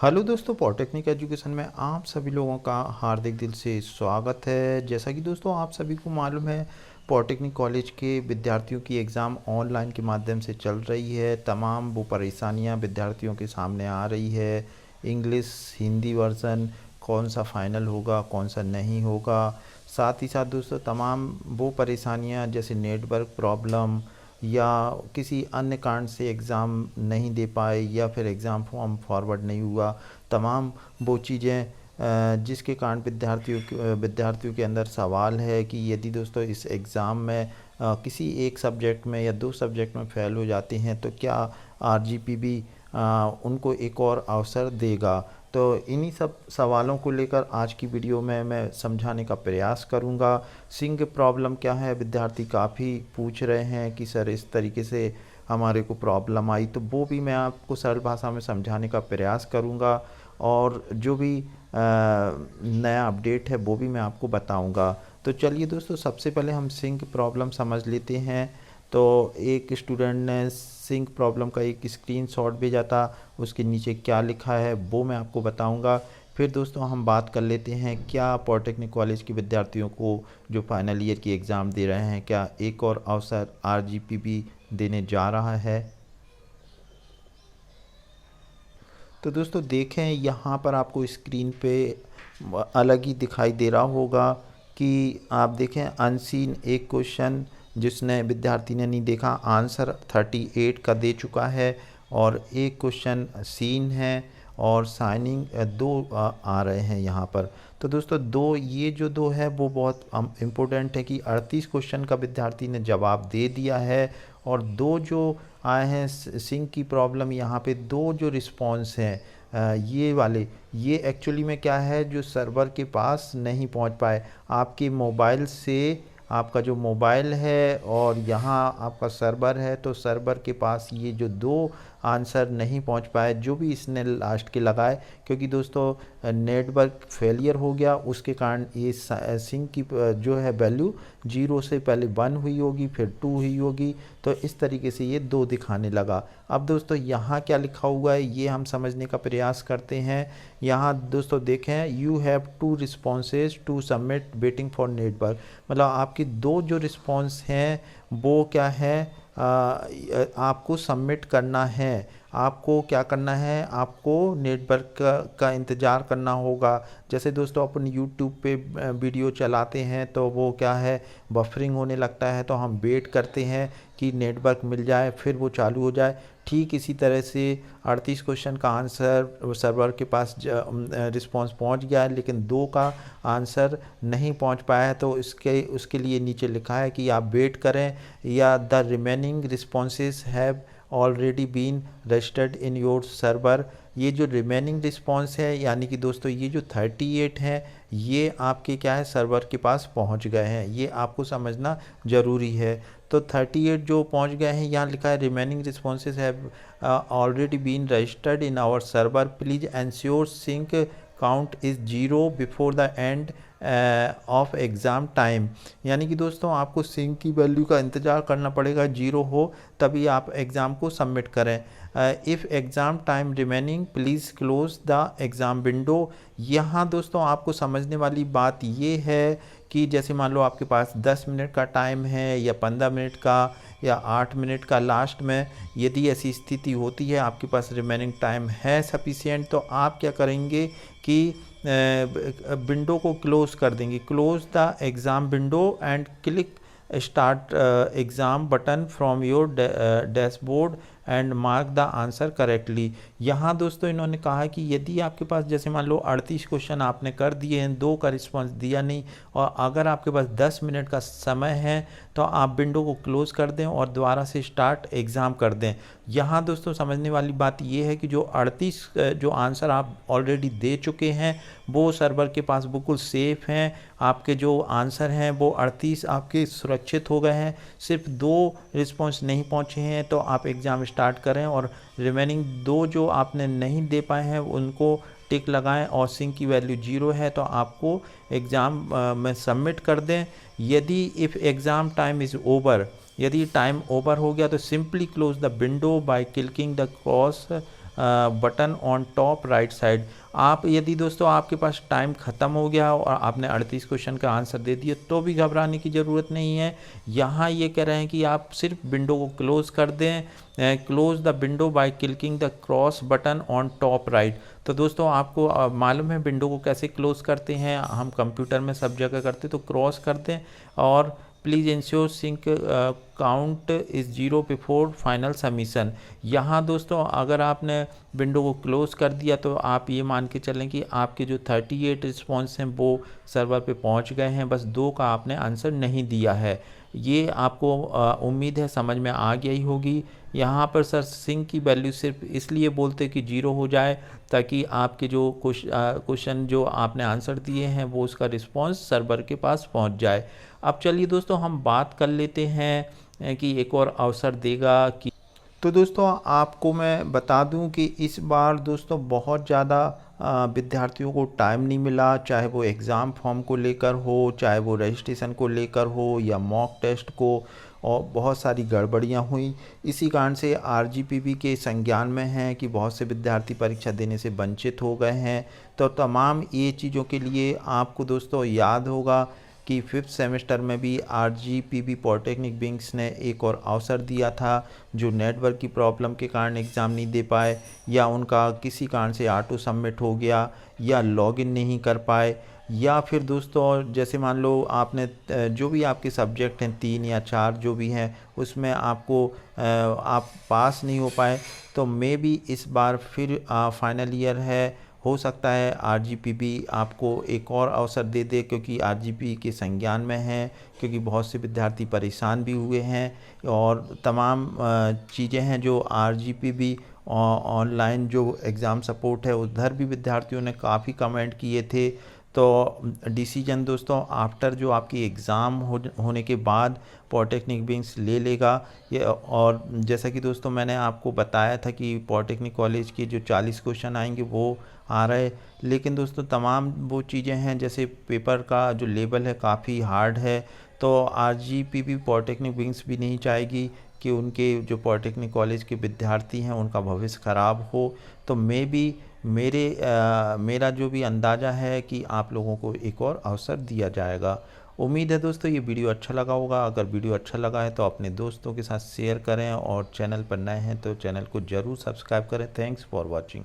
Hello दोस्तों, polytechnic education में आप सभी लोगों का हार्दिक दिल से स्वागत है। जैसा कि दोस्तों आप सभी को मालूम है, पॉलिटेक्निक कॉलेज के विद्यार्थियों की एग्ज़ाम ऑनलाइन के माध्यम से चल रही है। तमाम वो परेशानियां विद्यार्थियों के सामने आ रही है। इंग्लिश हिंदी वर्जन कौन सा फाइनल होगा, कौन सा नहीं होगा। साथ ही साथ दोस्तों तमाम वो परेशानियां जैसे नेटवर्क प्रॉब्लम या किसी अन्य कारण से एग्ज़ाम नहीं दे पाए या फिर एग्ज़ाम फॉर्म फॉरवर्ड नहीं हुआ, तमाम वो चीज़ें जिसके कारण विद्यार्थियों के अंदर सवाल है कि यदि दोस्तों इस एग्ज़ाम में किसी एक सब्जेक्ट में या दो सब्जेक्ट में फ़ेल हो जाते हैं तो क्या आरजीपीबी उनको एक और अवसर देगा। तो इन्हीं सब सवालों को लेकर आज की वीडियो में मैं समझाने का प्रयास करूंगा। सिंक प्रॉब्लम क्या है, विद्यार्थी काफ़ी पूछ रहे हैं कि सर इस तरीके से हमारे को प्रॉब्लम आई, तो वो भी मैं आपको सरल भाषा में समझाने का प्रयास करूंगा और जो भी नया अपडेट है वो भी मैं आपको बताऊंगा। तो चलिए दोस्तों, सबसे पहले हम सिंक प्रॉब्लम समझ लेते हैं। तो एक स्टूडेंट ने सिंक प्रॉब्लम का एक स्क्रीनशॉट भेजा था, उसके नीचे क्या लिखा है वो मैं आपको बताऊंगा। फिर दोस्तों हम बात कर लेते हैं क्या पॉलिटेक्निक कॉलेज के विद्यार्थियों को जो फाइनल ईयर की एग्ज़ाम दे रहे हैं, क्या एक और अवसर आरजीपीबी देने जा रहा है। तो दोस्तों देखें, यहाँ पर आपको स्क्रीन पे अलग ही दिखाई दे रहा होगा कि आप देखें अनसीन एक क्वेश्चन जिसने विद्यार्थी ने नहीं देखा, आंसर 38 का दे चुका है और एक क्वेश्चन सीन है और साइनिंग दो आ रहे हैं यहाँ पर। तो दोस्तों ये जो दो है वो बहुत इम्पोर्टेंट है कि 38 क्वेश्चन का विद्यार्थी ने जवाब दे दिया है और दो जो आए हैं सिंक की प्रॉब्लम, यहाँ पे दो जो रिस्पॉन्स हैं ये वाले, ये एक्चुअली में क्या है जो सर्वर के पास नहीं पहुंच पाए। आपके मोबाइल से, आपका जो मोबाइल है और यहाँ आपका सर्वर है, तो सर्वर के पास ये जो दो आंसर नहीं पहुंच पाए जो भी इसने लास्ट के लगाए, क्योंकि दोस्तों नेटवर्क फेलियर हो गया, उसके कारण ये सिंक की जो है वैल्यू 0 से पहले 1 हुई होगी, फिर 2 हुई होगी, तो इस तरीके से ये 2 दिखाने लगा। अब दोस्तों यहाँ क्या लिखा हुआ है ये हम समझने का प्रयास करते हैं। यहाँ दोस्तों देखें, you have 2 responses to submit waiting for network, मतलब आपकी दो जो रिस्पॉन्स हैं वो क्या है, आपको सबमिट करना है। आपको क्या करना है, आपको नेटवर्क का इंतज़ार करना होगा। जैसे दोस्तों अपन यूट्यूब पे वीडियो चलाते हैं तो वो क्या है, बफरिंग होने लगता है, तो हम वेट करते हैं कि नेटवर्क मिल जाए फिर वो चालू हो जाए। ठीक इसी तरह से 38 क्वेश्चन का आंसर सर्वर के पास रिस्पांस पहुंच गया है, लेकिन दो का आंसर नहीं पहुंच पाया है, तो उसके लिए नीचे लिखा है कि आप वेट करें या the remaining responses have already been registered in your server. ये जो रिमेनिंग रिस्पॉन्स है यानी कि दोस्तों ये जो 38 हैं ये आपके क्या है सर्वर के पास पहुंच गए हैं, ये आपको समझना ज़रूरी है। तो 38 जो पहुंच गए हैं, यहाँ लिखा है remaining responses have already been registered in our server, please ensure sync count is 0 before the end of exam time. यानी कि दोस्तों आपको सिंक की वैल्यू का इंतज़ार करना पड़ेगा 0 हो तभी आप एग्ज़ाम को सबमिट करें। If exam time remaining please close the exam window. यहाँ दोस्तों आपको समझने वाली बात ये है कि जैसे मान लो आपके पास 10 मिनट का टाइम है या 15 मिनट का या 8 मिनट का लास्ट में, यदि ऐसी स्थिति होती है आपके पास रिमेनिंग टाइम है सफिशिएंट, तो आप क्या करेंगे कि विंडो को क्लोज़ कर देंगे, close the exam window and click start exam button from your dashboard and mark the answer correctly. यहाँ दोस्तों इन्होंने कहा है कि यदि आपके पास जैसे मान लो 38 क्वेश्चन आपने कर दिए हैं, दो का रिस्पांस दिया नहीं, और अगर आपके पास 10 मिनट का समय है तो आप विंडो को क्लोज़ कर दें और दोबारा से स्टार्ट एग्ज़ाम कर दें। यहाँ दोस्तों समझने वाली बात ये है कि जो 38 जो आंसर आप ऑलरेडी दे चुके हैं वो सर्वर के पास बिल्कुल सेफ़ हैं, आपके जो आंसर हैं वो 38 आपके सुरक्षित हो गए हैं, सिर्फ दो रिस्पॉन्स नहीं पहुँचे हैं, तो आप एग्ज़ाम स्टार्ट करें और रिमेनिंग दो जो आपने नहीं दे पाए हैं उनको टिक लगाएं और सिंक की वैल्यू 0 है तो आपको एग्ज़ाम में सबमिट कर दें। यदि if exam time is over, यदि टाइम ओवर हो गया तो simply close the window by clicking the cross button on top right side. आप यदि दोस्तों आपके पास टाइम ख़त्म हो गया और आपने 38 क्वेश्चन का आंसर दे दिया तो भी घबराने की ज़रूरत नहीं है। यहाँ ये कह रहे हैं कि आप सिर्फ विंडो को क्लोज़ कर दें, close the window by clicking the cross button on top right. तो दोस्तों आपको मालूम है विंडो को कैसे क्लोज़ करते हैं, हम कंप्यूटर में सब जगह करते तो क्रॉस कर दें और please ensure sync count is 0 before final submission. यहाँ दोस्तों अगर आपने विंडो को क्लोज़ कर दिया तो आप ये मान के चलें कि आपके जो 38 रिस्पॉन्स हैं वो सर्वर पे पहुँच गए हैं, बस 2 का आपने आंसर नहीं दिया है। ये आपको उम्मीद है समझ में आ गई होगी। यहाँ पर सर सिंक की वैल्यू सिर्फ इसलिए बोलते कि 0 हो जाए ताकि आपके जो क्वेश्चन जो आपने आंसर दिए हैं वो उसका रिस्पॉन्स सर्वर के पास पहुँच जाए। अब चलिए दोस्तों हम बात कर लेते हैं कि एक और अवसर देगा कि, तो दोस्तों आपको मैं बता दूं कि इस बार दोस्तों बहुत ज़्यादा विद्यार्थियों को टाइम नहीं मिला, चाहे वो एग्ज़ाम फॉर्म को लेकर हो, चाहे वो रजिस्ट्रेशन को लेकर हो या मॉक टेस्ट को, और बहुत सारी गड़बड़ियां हुई। इसी कारण से आरजीपीवी के संज्ञान में है कि बहुत से विद्यार्थी परीक्षा देने से वंचित हो गए हैं। तो तमाम ये चीज़ों के लिए आपको दोस्तों याद होगा कि 5th सेमेस्टर में भी आरजीपीवी पॉलिटेक्निक विंग्स ने एक और अवसर दिया था। जो नेटवर्क की प्रॉब्लम के कारण एग्ज़ाम नहीं दे पाए या उनका किसी कारण से ऑटो सबमिट हो गया या लॉगिन नहीं कर पाए, या फिर दोस्तों जैसे मान लो आपने जो भी आपके सब्जेक्ट हैं 3 या 4 जो भी हैं उसमें आपको आप पास नहीं हो पाए, तो मे बी इस बार फिर फाइनल ईयर है, हो सकता है आरजीपीवी आपको एक और अवसर दे दे, क्योंकि आरजीपी के संज्ञान में है, क्योंकि बहुत से विद्यार्थी परेशान भी हुए हैं और तमाम चीज़ें हैं जो आरजीपीवी ऑनलाइन जो एग्ज़ाम सपोर्ट है उधर भी विद्यार्थियों ने काफ़ी कमेंट किए थे। तो डिसीजन दोस्तों आफ्टर जो आपकी एग्ज़ाम होने के बाद पॉलिटेक्निक विंग्स ले लेगा ये। और जैसा कि दोस्तों मैंने आपको बताया था कि पॉलिटेक्निक कॉलेज के जो 40 क्वेश्चन आएंगे वो आ रहे, लेकिन दोस्तों तमाम वो चीज़ें हैं जैसे पेपर का जो लेवल है काफ़ी हार्ड है, तो आरजीपीवी पॉलिटेक्निक विंग्स भी नहीं चाहेगी कि उनके जो पॉलिटेक्निक कॉलेज के विद्यार्थी हैं उनका भविष्य ख़राब हो। तो मेरा जो भी अंदाज़ा है कि आप लोगों को एक और अवसर दिया जाएगा। उम्मीद है दोस्तों ये वीडियो अच्छा लगा होगा। अगर वीडियो अच्छा लगा है तो अपने दोस्तों के साथ शेयर करें और चैनल पर नए हैं तो चैनल को ज़रूर सब्सक्राइब करें। Thanks for watching.